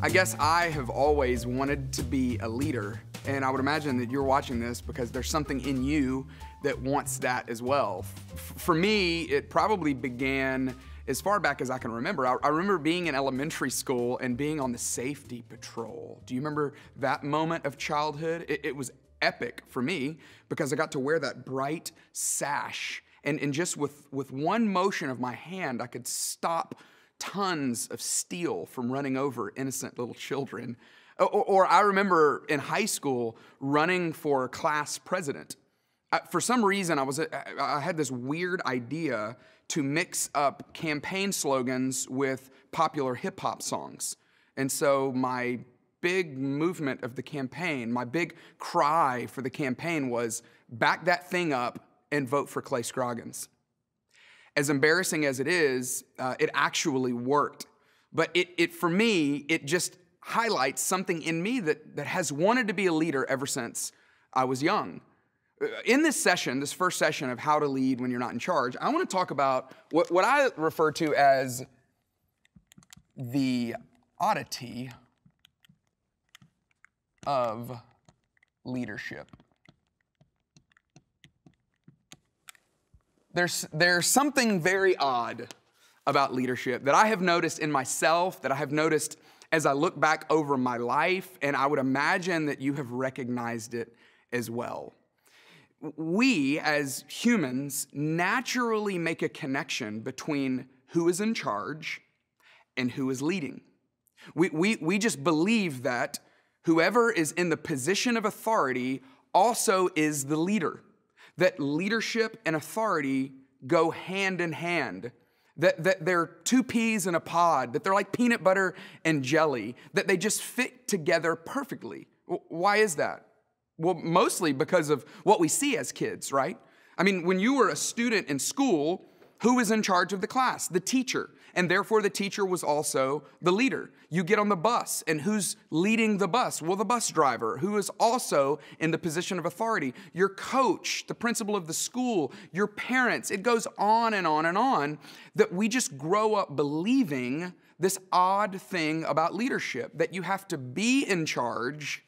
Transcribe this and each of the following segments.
I guess I have always wanted to be a leader, and I would imagine that you're watching this because there's something in you that wants that as well. For me, it probably began as far back as I can remember. I remember being in elementary school and being on the safety patrol. Do you remember that moment of childhood? It was epic for me because I got to wear that bright sash, and just with one motion of my hand, I could stop tons of steel from running over innocent little children. Or I remember in high school running for class president. For some reason, I had this weird idea to mix up campaign slogans with popular hip hop songs. And so my big movement of the campaign, my big cry for the campaign was back that thing up and vote for Clay Scroggins. As embarrassing as it is, it actually worked. But for me, it just highlights something in me that has wanted to be a leader ever since I was young. In this session, this first session of how to lead when you're not in charge, I want to talk about what I refer to as the oddity of leadership. There's something very odd about leadership that I have noticed in myself, that I have noticed as I look back over my life, and I would imagine that you have recognized it as well. We, as humans, naturally make a connection between who is in charge and who is leading. We just believe that whoever is in the position of authority also is the leader. That leadership and authority go hand in hand, that they're two peas in a pod, that they're like peanut butter and jelly, that they just fit together perfectly. Why is that? Well, mostly because of what we see as kids, right? I mean, when you were a student in school, who was in charge of the class? The teacher. And therefore, the teacher was also the leader. You get on the bus, and who's leading the bus? Well, the bus driver, who is also in the position of authority. Your coach, the principal of the school, your parents. It goes on and on and on, that we just grow up believing this odd thing about leadership, that you have to be in charge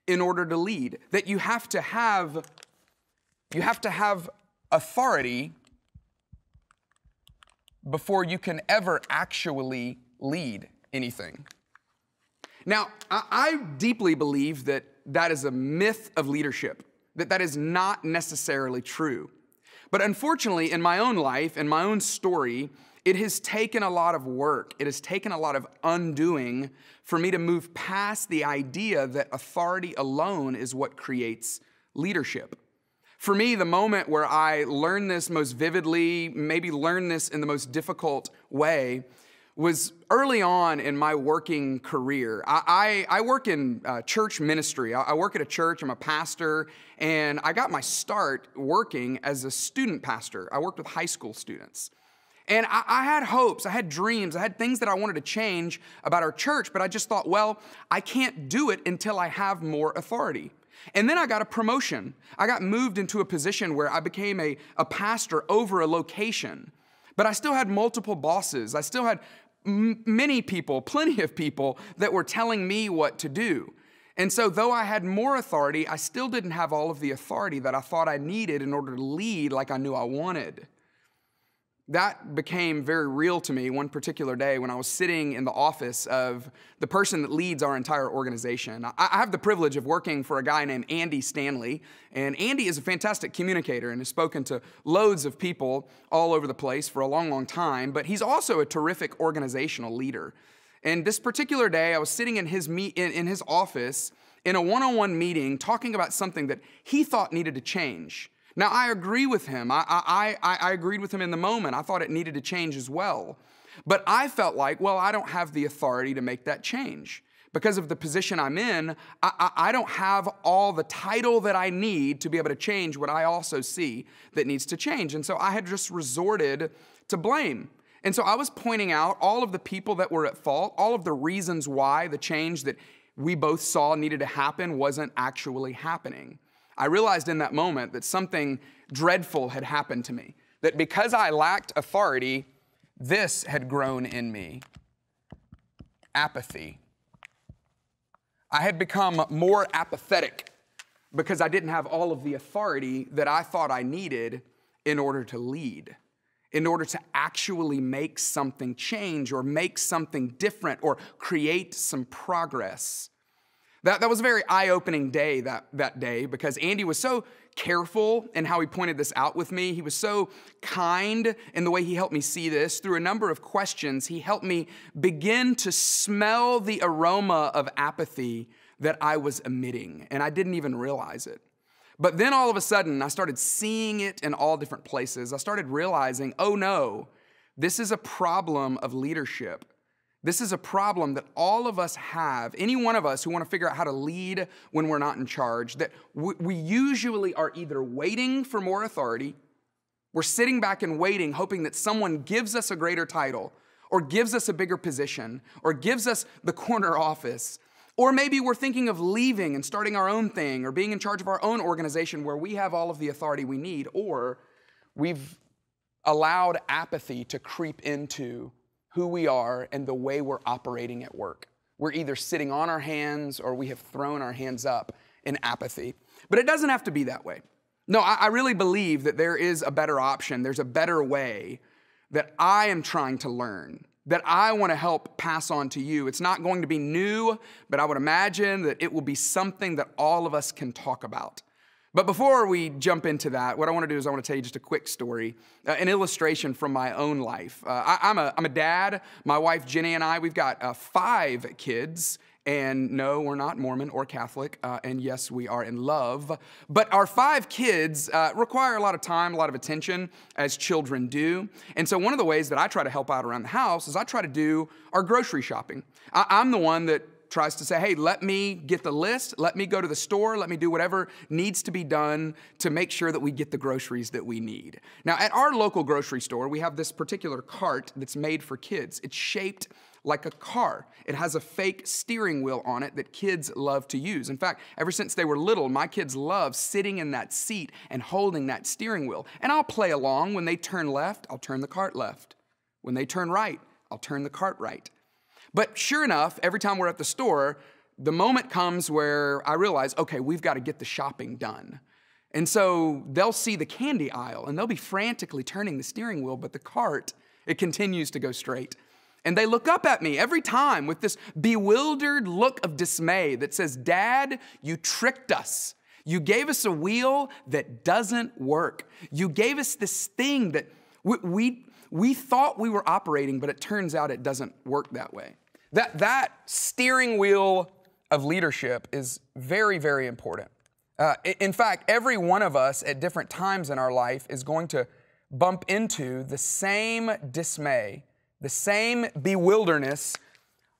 in order to lead, that you have to have authority before you can ever actually lead anything. Now, I deeply believe that that is a myth of leadership, that is not necessarily true. But unfortunately, in my own life, in my own story, it has taken a lot of work. It has taken a lot of undoing for me to move past the idea that authority alone is what creates leadership. For me, the moment where I learned this most vividly, maybe learned this in the most difficult way, was early on in my working career. I work in church ministry. I work at a church. I'm a pastor, and I got my start working as a student pastor. I worked with high school students. And I had hopes, I had dreams, I had things that I wanted to change about our church, but I just thought, well, I can't do it until I have more authority. And then I got a promotion. I got moved into a position where I became a pastor over a location. But I still had multiple bosses. I still had many people, plenty of people that were telling me what to do. And so though I had more authority, I still didn't have all of the authority that I thought I needed in order to lead like I knew I wanted. That became very real to me one particular day when I was sitting in the office of the person that leads our entire organization. I have the privilege of working for a guy named Andy Stanley, and Andy is a fantastic communicator and has spoken to loads of people all over the place for a long, long time, but he's also a terrific organizational leader. And this particular day, I was sitting in his office in a one-on-one meeting talking about something that he thought needed to change. Now, I agree with him. I agreed with him in the moment. I thought it needed to change as well. But I felt like, well, I don't have the authority to make that change. Because of the position I'm in, I don't have all the title that I need to be able to change what I also see that needs to change. And so I had just resorted to blame. And so I was pointing out all of the people that were at fault, all of the reasons why the change that we both saw needed to happen wasn't actually happening. I realized in that moment that something dreadful had happened to me, that because I lacked authority, this had grown in me: apathy. I had become more apathetic because I didn't have all of the authority that I thought I needed in order to lead, in order to actually make something change or make something different or create some progress. That was a very eye-opening day that day, because Andy was so careful in how he pointed this out with me. He was so kind in the way he helped me see this. Through a number of questions, he helped me begin to smell the aroma of apathy that I was emitting, and I didn't even realize it. But then all of a sudden, I started seeing it in all different places. I started realizing, oh no, this is a problem of leadership. This is a problem that all of us have, any one of us who want to figure out how to lead when we're not in charge, that we usually are either waiting for more authority, we're sitting back and waiting, hoping that someone gives us a greater title, or gives us a bigger position, or gives us the corner office, or maybe we're thinking of leaving and starting our own thing, or being in charge of our own organization where we have all of the authority we need, or we've allowed apathy to creep into who we are and the way we're operating at work. We're either sitting on our hands or we have thrown our hands up in apathy. But it doesn't have to be that way. No, I really believe that there is a better option. There's a better way that I am trying to learn, that I want to help pass on to you. It's not going to be new, but I would imagine that it will be something that all of us can talk about. But before we jump into that, what I want to do is I want to tell you just a quick story, an illustration from my own life. I'm a dad. My wife Jenny and I, we've got 5 kids. And no, we're not Mormon or Catholic. And yes, we are in love. But our 5 kids require a lot of time, a lot of attention, as children do. And so one of the ways that I try to help out around the house is I try to do our grocery shopping. I'm the one that tries to say, hey, let me get the list, let me go to the store, let me do whatever needs to be done to make sure that we get the groceries that we need. Now, at our local grocery store, we have this particular cart that's made for kids. It's shaped like a car. It has a fake steering wheel on it that kids love to use. In fact, ever since they were little, my kids love sitting in that seat and holding that steering wheel. And I'll play along. When they turn left, I'll turn the cart left. When they turn right, I'll turn the cart right. But sure enough, every time we're at the store, the moment comes where I realize, okay, we've got to get the shopping done. And so they'll see the candy aisle and they'll be frantically turning the steering wheel, but the cart, it continues to go straight. And they look up at me every time with this bewildered look of dismay that says, Dad, you tricked us. You gave us a wheel that doesn't work. You gave us this thing that we thought we were operating, but it turns out it doesn't work that way. That steering wheel of leadership is very, very important. In fact, every one of us at different times in our life is going to bump into the same dismay, the same bewilderness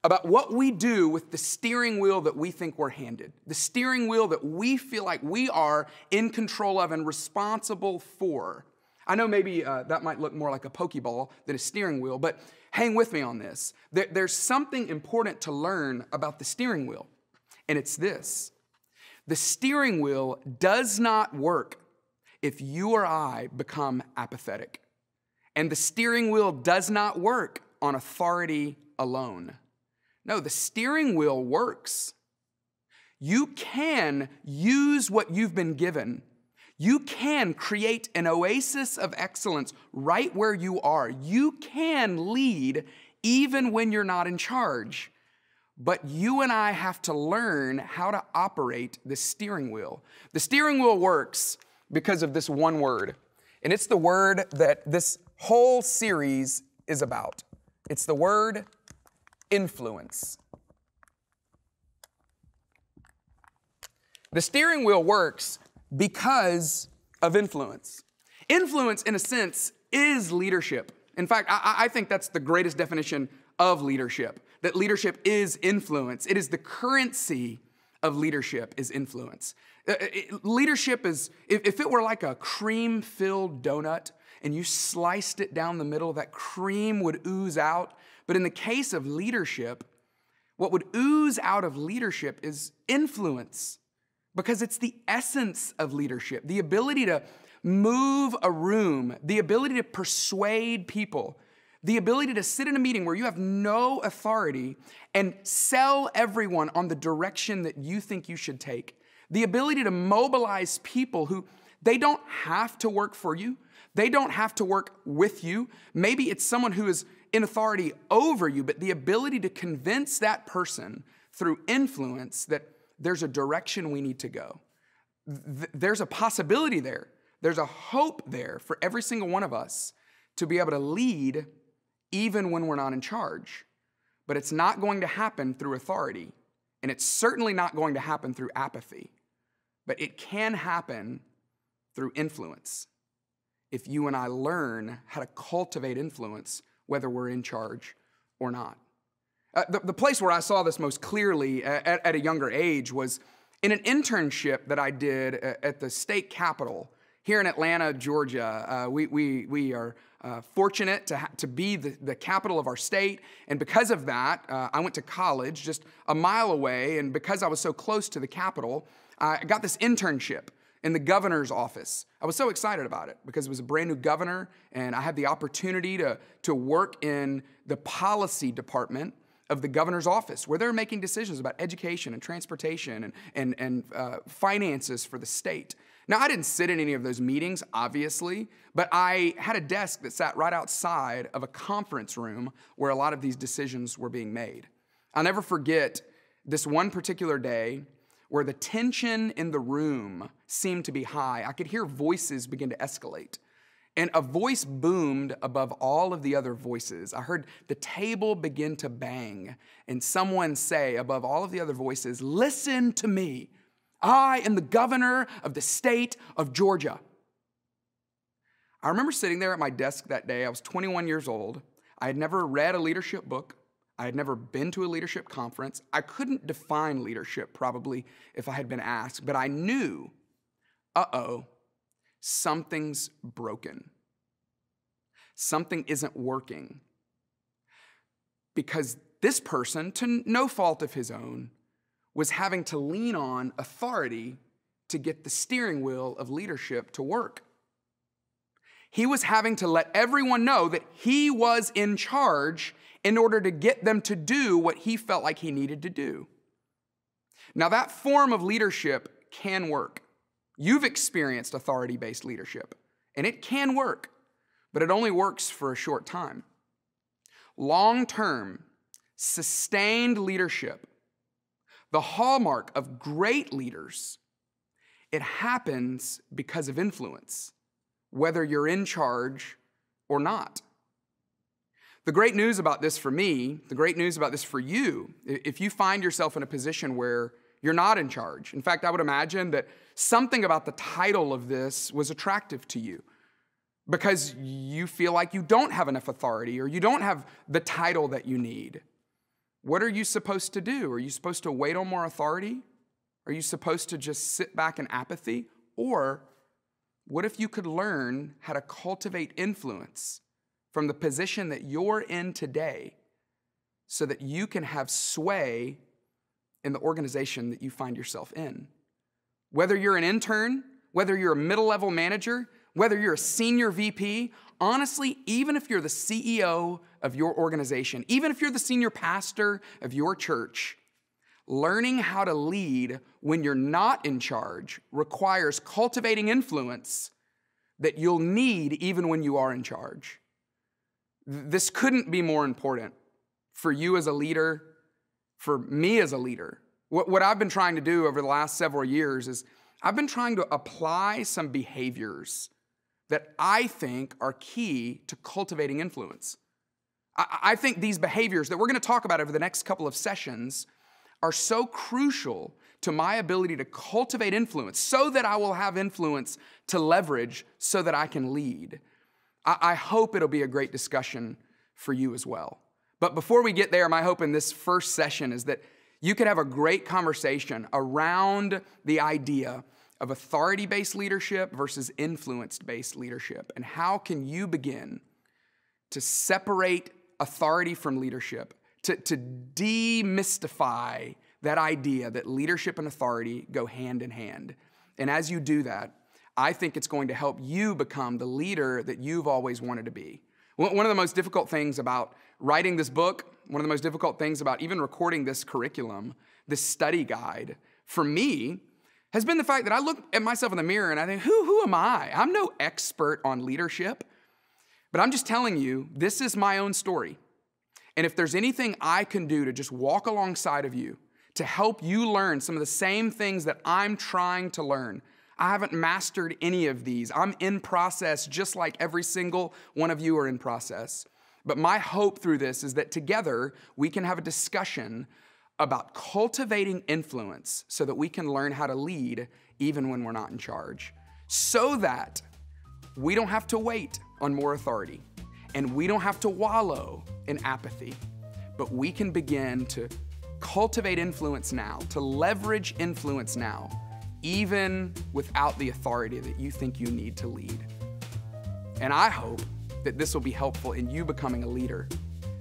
about what we do with the steering wheel that we think we're handed, the steering wheel that we feel like we are in control of and responsible for. I know maybe that might look more like a Pokeball than a steering wheel, but hang with me on this. There's something important to learn about the steering wheel, and it's this. The steering wheel does not work if you or I become apathetic. And the steering wheel does not work on authority alone. No, the steering wheel works. You can use what you've been given. You can create an oasis of excellence right where you are. You can lead even when you're not in charge. But you and I have to learn how to operate the steering wheel. The steering wheel works because of this one word. And it's the word that this whole series is about. It's the word influence. The steering wheel works because of influence. Influence, in a sense, is leadership. In fact, I think that's the greatest definition of leadership, that leadership is influence. It is the currency of leadership is influence. Leadership is, if it were like a cream-filled donut and you sliced it down the middle, that cream would ooze out. But in the case of leadership, what would ooze out of leadership is influence, because it's the essence of leadership, the ability to move a room, the ability to persuade people, The ability to sit in a meeting where you have no authority and sell everyone on the direction that you think you should take. The ability to mobilize people who, they don't have to work for you. They don't have to work with you. Maybe it's someone who is in authority over you, but the ability to convince that person through influence that there's a direction we need to go. There's a possibility there. There's a hope there for every single one of us to be able to lead even when we're not in charge. But it's not going to happen through authority, and it's certainly not going to happen through apathy. But it can happen through influence if you and I learn how to cultivate influence, whether we're in charge or not. The place where I saw this most clearly at a younger age was in an internship that I did at the state capitol here in Atlanta, Georgia. We are fortunate to be the capital of our state, and because of that, I went to college just a mile away, and because I was so close to the Capitol, I got this internship in the governor's office. I was so excited about it because it was a brand new governor, and I had the opportunity to work in the policy department of the governor's office, where they're making decisions about education and transportation and finances for the state. Now, I didn't sit in any of those meetings, obviously, but I had a desk that sat right outside of a conference room where a lot of these decisions were being made. I'll never forget this one particular day where the tension in the room seemed to be high. I could hear voices begin to escalate. And a voice boomed above all of the other voices. I heard the table begin to bang, and someone say above all of the other voices, "Listen to me. I am the governor of the state of Georgia." I remember sitting there at my desk that day. I was 21 years old. I had never read a leadership book. I had never been to a leadership conference. I couldn't define leadership probably if I had been asked, but I knew, something's broken. Something isn't working. Because this person, to no fault of his own, was having to lean on authority to get the steering wheel of leadership to work. He was having to let everyone know that he was in charge in order to get them to do what he felt like he needed to do. Now, that form of leadership can work. You've experienced authority-based leadership, and it can work, but it only works for a short time. Long-term, sustained leadership, the hallmark of great leaders, it happens because of influence, whether you're in charge or not. The great news about this for me, the great news about this for you, if you find yourself in a position where you're not in charge. In fact, I would imagine that something about the title of this was attractive to you because you feel like you don't have enough authority or you don't have the title that you need. What are you supposed to do? Are you supposed to wait on more authority? Are you supposed to just sit back in apathy? Or what if you could learn how to cultivate influence from the position that you're in today so that you can have sway in the organization that you find yourself in? Whether you're an intern, whether you're a middle-level manager, whether you're a senior VP, honestly, even if you're the CEO of your organization, even if you're the senior pastor of your church, learning how to lead when you're not in charge requires cultivating influence that you'll need even when you are in charge. This couldn't be more important for you as a leader, for me as a leader. What I've been trying to do over the last several years is I've been trying to apply some behaviors that I think are key to cultivating influence. I think these behaviors that we're going to talk about over the next couple of sessions are so crucial to my ability to cultivate influence so that I will have influence to leverage so that I can lead. I hope it'll be a great discussion for you as well. But before we get there, my hope in this first session is that you could have a great conversation around the idea of authority-based leadership versus influence-based leadership. And how can you begin to separate authority from leadership, to demystify that idea that leadership and authority go hand in hand. And as you do that, I think it's going to help you become the leader that you've always wanted to be. One of the most difficult things about writing this book, one of the most difficult things about even recording this curriculum, this study guide, for me, has been the fact that I look at myself in the mirror and I think, who am I? I'm no expert on leadership, but I'm just telling you, this is my own story. And if there's anything I can do to just walk alongside of you, to help you learn some of the same things that I'm trying to learn, I haven't mastered any of these. I'm in process just like every single one of you are in process. But my hope through this is that together we can have a discussion about cultivating influence so that we can learn how to lead even when we're not in charge, so that we don't have to wait on more authority and we don't have to wallow in apathy, but we can begin to cultivate influence now, to leverage influence now, even without the authority that you think you need to lead. And I hope that this will be helpful in you becoming a leader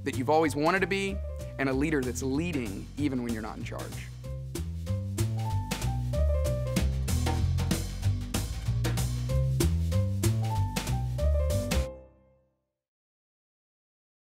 that you've always wanted to be, and a leader that's leading even when you're not in charge.